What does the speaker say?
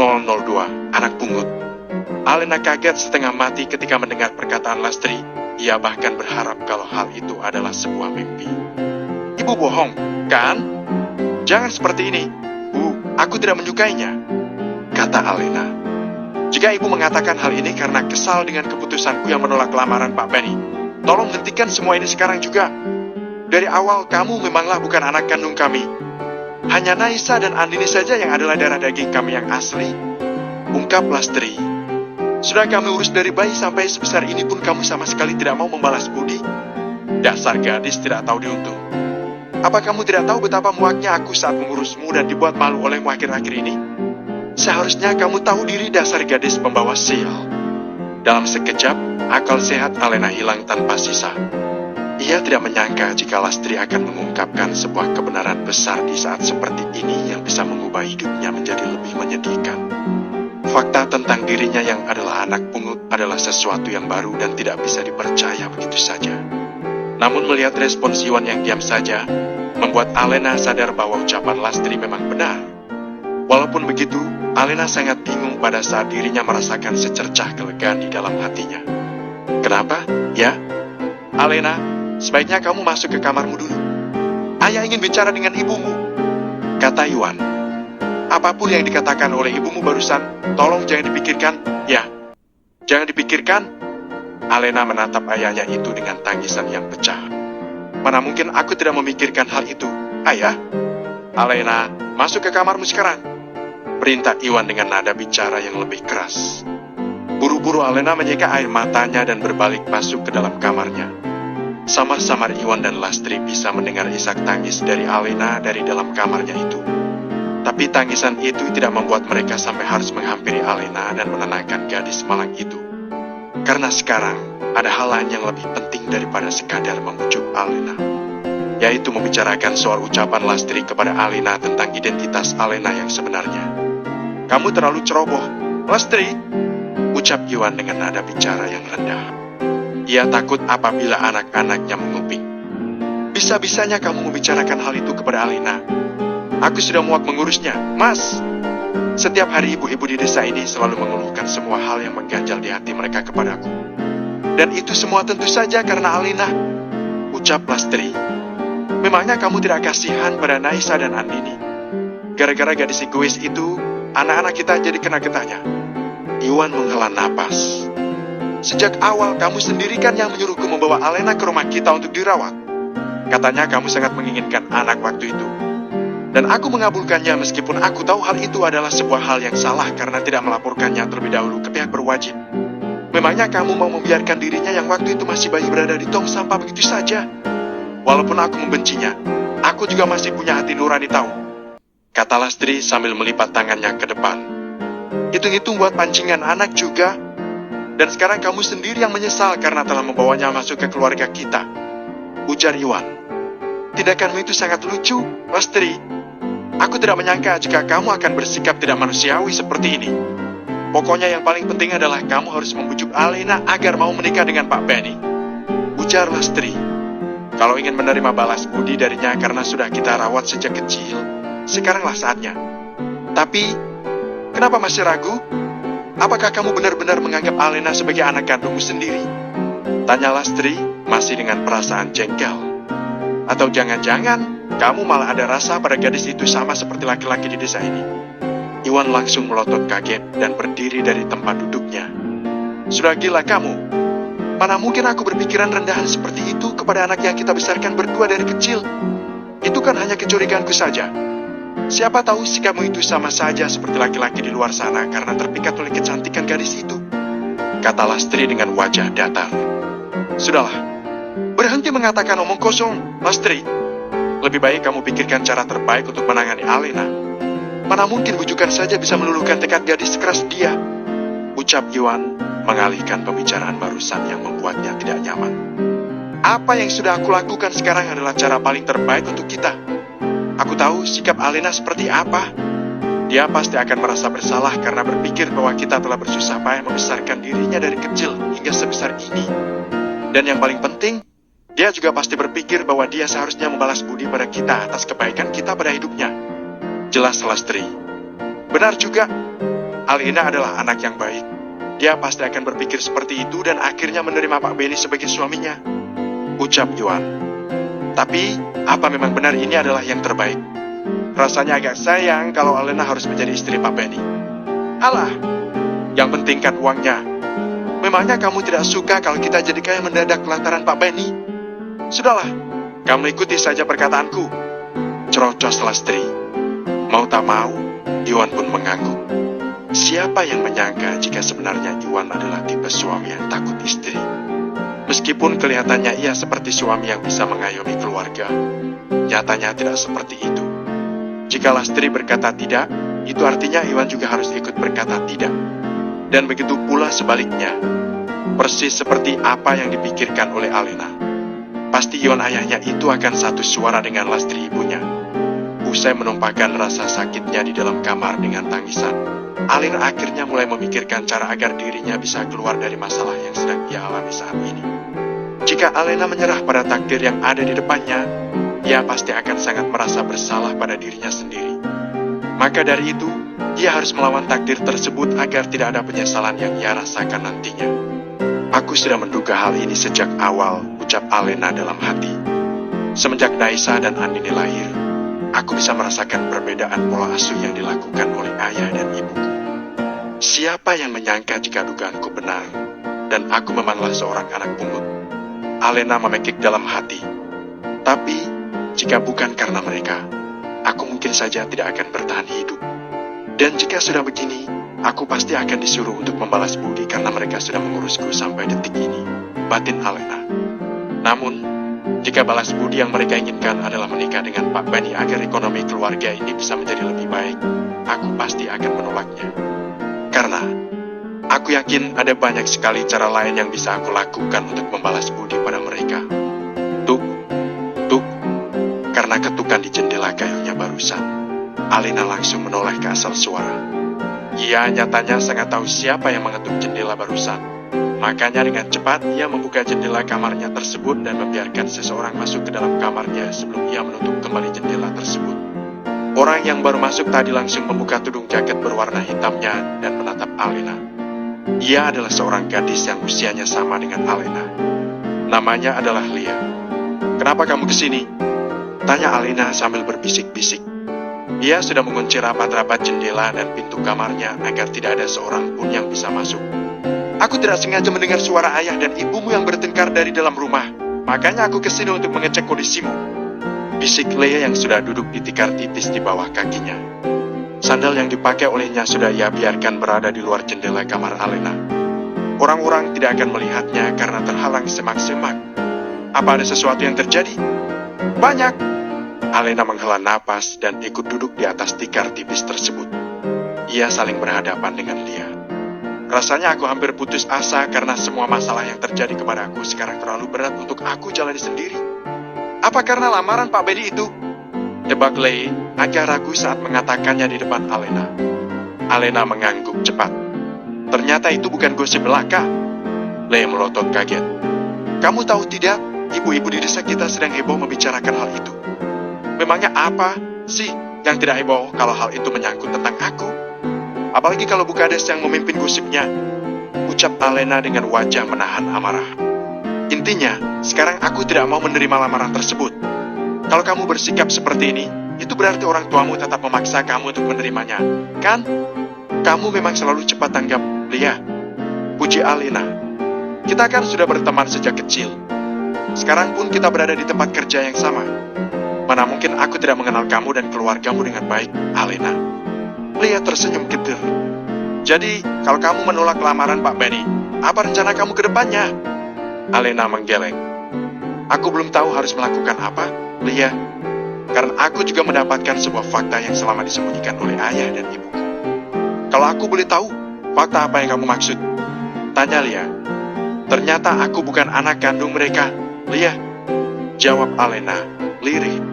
002, anak pungut. Alena kaget setengah mati ketika mendengar perkataan Lastri. Ia bahkan berharap kalau hal itu adalah sebuah mimpi. Ibu bohong, kan? Jangan seperti ini. Bu, aku tidak menyukainya, kata Alena. Jika ibu mengatakan hal ini karena kesal dengan keputusanku yang menolak lamaran Pak Benny, tolong hentikan semua ini sekarang juga. Dari awal kamu memanglah bukan anak kandung kami. Hanya Naisa dan Andini saja yang adalah darah daging kami yang asli, ungkap Lastri. Sudah kami urus dari bayi sampai sebesar ini pun kamu sama sekali tidak mau membalas budi. Dasar gadis tidak tahu diuntung. Apa kamu tidak tahu betapa muaknya aku saat mengurusmu dan dibuat malu olehmu akhir-akhir ini? Seharusnya kamu tahu diri, dasar gadis pembawa sial. Dalam sekejap, akal sehat Alena hilang tanpa sisa. Ia tidak menyangka jika Lastri akan mengungkapkan sebuah kebenaran besar di saat seperti ini yang bisa mengubah hidupnya menjadi lebih menyedihkan. Fakta tentang dirinya yang adalah anak pungut adalah sesuatu yang baru dan tidak bisa dipercaya begitu saja. Namun melihat respons Iwan yang diam saja, membuat Alena sadar bahwa ucapan Lastri memang benar. Walaupun begitu, Alena sangat bingung pada saat dirinya merasakan secercah kelegaan di dalam hatinya. Kenapa? Ya? Alena, sebaiknya kamu masuk ke kamarmu dulu. Ayah ingin bicara dengan ibumu, kata Iwan. Apapun yang dikatakan oleh ibumu barusan, tolong jangan dipikirkan, ya. Jangan dipikirkan. Alena menatap ayahnya itu dengan tangisan yang pecah. Mana mungkin aku tidak memikirkan hal itu, ayah? Alena, masuk ke kamarmu sekarang, perintah Iwan dengan nada bicara yang lebih keras. Buru-buru Alena menyeka air matanya dan berbalik masuk ke dalam kamarnya. Samar-samar Iwan dan Lastri bisa mendengar isak tangis dari Alena dari dalam kamarnya itu. Tapi tangisan itu tidak membuat mereka sampai harus menghampiri Alena dan menenangkan gadis malang itu. Karena sekarang ada hal lain yang lebih penting daripada sekadar membujuk Alena, yaitu membicarakan soal ucapan Lastri kepada Alena tentang identitas Alena yang sebenarnya. Kamu terlalu ceroboh, Lastri, ucap Iwan dengan nada bicara yang rendah. Ia takut apabila anak-anaknya menguping. Bisa-bisanya kamu membicarakan hal itu kepada Alena. Aku sudah muak mengurusnya, Mas. Setiap hari ibu-ibu di desa ini selalu mengeluhkan semua hal yang mengganjal di hati mereka kepadaku. Dan itu semua tentu saja karena Alena, ucap Lastri. Memangnya kamu tidak kasihan pada Naisa dan Andini? Gara-gara gadis egois itu, anak-anak kita jadi kena getahnya. Iwan menghela napas. Sejak awal kamu sendiri kan yang menyuruhku membawa Alena ke rumah kita untuk dirawat. Katanya kamu sangat menginginkan anak waktu itu. Dan aku mengabulkannya meskipun aku tahu hal itu adalah sebuah hal yang salah karena tidak melaporkannya terlebih dahulu ke pihak berwajib. Memangnya kamu mau membiarkan dirinya yang waktu itu masih bayi berada di tong sampah begitu saja? Walaupun aku membencinya, aku juga masih punya hati nurani tahu, kata Lastri sambil melipat tangannya ke depan. Hitung-hitung buat pancingan anak juga. Dan sekarang kamu sendiri yang menyesal karena telah membawanya masuk ke keluarga kita, ujar Iwan. Tindakanmu itu sangat lucu, Lastri. Aku tidak menyangka jika kamu akan bersikap tidak manusiawi seperti ini. Pokoknya yang paling penting adalah kamu harus membujuk Alena agar mau menikah dengan Pak Benny, ujar Lastri. Kalau ingin menerima balas budi darinya karena sudah kita rawat sejak kecil, sekaranglah saatnya. Tapi, kenapa masih ragu? Apakah kamu benar-benar menganggap Alena sebagai anak kandungmu sendiri? Tanya Lastri, masih dengan perasaan jengkel. Atau jangan-jangan kamu malah ada rasa pada gadis itu sama seperti laki-laki di desa ini? Iwan langsung melotot kaget dan berdiri dari tempat duduknya. Sudah gila kamu? Mana mungkin aku berpikiran rendahan seperti itu kepada anak yang kita besarkan berdua dari kecil? Itu kan hanya kecurigaanku saja. Siapa tahu sikapmu itu sama saja seperti laki-laki di luar sana karena terpikat oleh kecantikan gadis itu, kata Lastri dengan wajah datar. Sudahlah, berhenti mengatakan omong kosong, Lastri. Lebih baik kamu pikirkan cara terbaik untuk menangani Alena. Mana mungkin bujukan saja bisa meluluhkan tekad gadis sekeras dia, ucap Iwan mengalihkan pembicaraan barusan yang membuatnya tidak nyaman. Apa yang sudah aku lakukan sekarang adalah cara paling terbaik untuk kita. Aku tahu sikap Alena seperti apa. Dia pasti akan merasa bersalah karena berpikir bahwa kita telah bersusah payah membesarkan dirinya dari kecil hingga sebesar ini. Dan yang paling penting, dia juga pasti berpikir bahwa dia seharusnya membalas budi pada kita atas kebaikan kita pada hidupnya. Jelas Lastri. Benar juga. Alena adalah anak yang baik. Dia pasti akan berpikir seperti itu dan akhirnya menerima Pak Benny sebagai suaminya, ucap Yuan. Tapi, apa memang benar ini adalah yang terbaik? Rasanya agak sayang kalau Alena harus menjadi istri Pak Benny. Alah, yang penting kan uangnya. Memangnya kamu tidak suka kalau kita jadi kaya mendadak lantaran Pak Benny? Sudahlah, kamu ikuti saja perkataanku, cerocos Lastri. Mau tak mau, Yuan pun mengangguk. Siapa yang menyangka jika sebenarnya Yuan adalah tipe suami yang takut istri? Meskipun kelihatannya ia seperti suami yang bisa mengayomi keluarga, nyatanya tidak seperti itu. Jika Lastri berkata tidak, itu artinya Yuan juga harus ikut berkata tidak. Dan begitu pula sebaliknya, persis seperti apa yang dipikirkan oleh Alena. Pasti Yuan ayahnya itu akan satu suara dengan Lastri ibunya. Usai menumpahkan rasa sakitnya di dalam kamar dengan tangisan, Alena akhirnya mulai memikirkan cara agar dirinya bisa keluar dari masalah yang sedang ia alami saat ini. Jika Alena menyerah pada takdir yang ada di depannya, ia pasti akan sangat merasa bersalah pada dirinya sendiri. Maka dari itu, ia harus melawan takdir tersebut agar tidak ada penyesalan yang ia rasakan nantinya. Aku sudah menduga hal ini sejak awal, ucap Alena dalam hati. Semenjak Naisa dan Andini lahir, aku bisa merasakan perbedaan pola asuh yang dilakukan oleh ayah dan ibuku. Siapa yang menyangka jika dugaanku benar, dan aku memanglah seorang anak pungut? Alena memekik dalam hati. Tapi, jika bukan karena mereka, aku mungkin saja tidak akan bertahan hidup. Dan jika sudah begini, aku pasti akan disuruh untuk membalas budi karena mereka sudah mengurusku sampai detik ini, batin Alena. Namun, jika balas budi yang mereka inginkan adalah menikah dengan Pak Benny agar ekonomi keluarga ini bisa menjadi lebih baik, aku pasti akan menolaknya. Karena, aku yakin ada banyak sekali cara lain yang bisa aku lakukan untuk membalas budi pada mereka. Tuk, tuk, karena ketukan di jendela kayunya barusan, Alena langsung menoleh ke asal suara. Ia nyatanya sangat tahu siapa yang mengetuk jendela barusan. Makanya dengan cepat ia membuka jendela kamarnya tersebut dan membiarkan seseorang masuk ke dalam kamarnya sebelum ia menutup kembali jendela tersebut. Orang yang baru masuk tadi langsung membuka tudung jaket berwarna hitamnya dan menatap Alena. Ia adalah seorang gadis yang usianya sama dengan Alena. Namanya adalah Lia. "Kenapa kamu kesini?" tanya Alena sambil berbisik-bisik. Ia sudah mengunci rapat-rapat jendela dan pintu kamarnya agar tidak ada seorang pun yang bisa masuk. "Aku tidak sengaja mendengar suara ayah dan ibumu yang bertengkar dari dalam rumah. Makanya aku kesini untuk mengecek kondisimu," bisik Lea yang sudah duduk di tikar tipis di bawah kakinya. Sandal yang dipakai olehnya sudah ia biarkan berada di luar jendela kamar Alena. Orang-orang tidak akan melihatnya karena terhalang semak-semak. Apa ada sesuatu yang terjadi? Banyak. Alena menghela napas dan ikut duduk di atas tikar tipis tersebut. Ia saling berhadapan dengan Lia. "Rasanya aku hampir putus asa karena semua masalah yang terjadi kepadaku sekarang terlalu berat untuk aku jalani sendiri. Apa karena lamaran Pak Benny itu?" tebak Lei agak ragu saat mengatakannya di depan Alena. Alena mengangguk cepat. "Ternyata itu bukan gosip belaka." Lei melotot kaget. "Kamu tahu tidak, ibu-ibu di desa kita sedang heboh membicarakan hal itu." "Memangnya apa sih yang tidak heboh kalau hal itu menyangkut tentang aku? Apalagi kalau Bukades yang memimpin gosipnya," ucap Alena dengan wajah menahan amarah. "Intinya, sekarang aku tidak mau menerima lamaran tersebut. Kalau kamu bersikap seperti ini, itu berarti orang tuamu tetap memaksa kamu untuk menerimanya, kan? Kamu memang selalu cepat tanggap, Lia," puji Alena. "Kita kan sudah berteman sejak kecil. Sekarang pun kita berada di tempat kerja yang sama. Mana mungkin aku tidak mengenal kamu dan keluargamu dengan baik, Alena." Lia tersenyum getir. "Jadi, kalau kamu menolak lamaran Pak Benny, apa rencana kamu ke depannya?" Alena menggeleng. "Aku belum tahu harus melakukan apa, Lia. Karena aku juga mendapatkan sebuah fakta yang selama disembunyikan oleh ayah dan ibuku." "Kalau aku boleh tahu, fakta apa yang kamu maksud?" tanya Lia. "Ternyata aku bukan anak kandung mereka, Lia," jawab Alena, lirih.